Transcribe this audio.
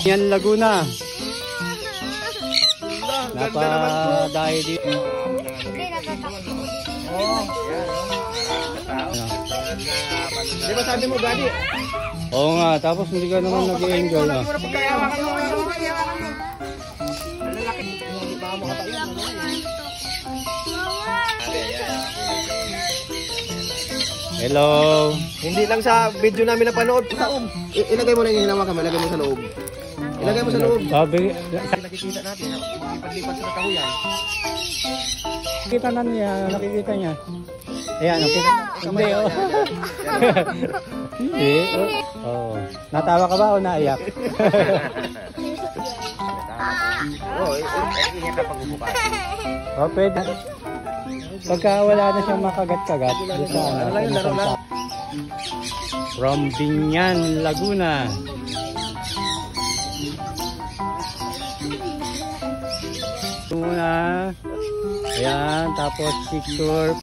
Yan, Laguna. Napadayo dito. Di ba sabi mo, Gadi? Oo nga, tapos hindi ka naman nag-i-enjoy na. Hello. Hindi lang sa video namin napanood. Ilagay mo lang yung hinawakan mo, ilagay mo sa loob. Ilagay mo sa loob. Sabi, Nakikita natin, pag-lipat sa kahuyan. nakikita na niya, nakikita niya. Ayan, nakikita. Hindi, oh. Hindi, oh. Natawa ka ba o naiyak? Oo, ingat na pag-ubukas. Oh, pwede. Pagka wala na siyang makagat-kagat, from Binyan, Laguna. Muna. Ayan, tapos picture.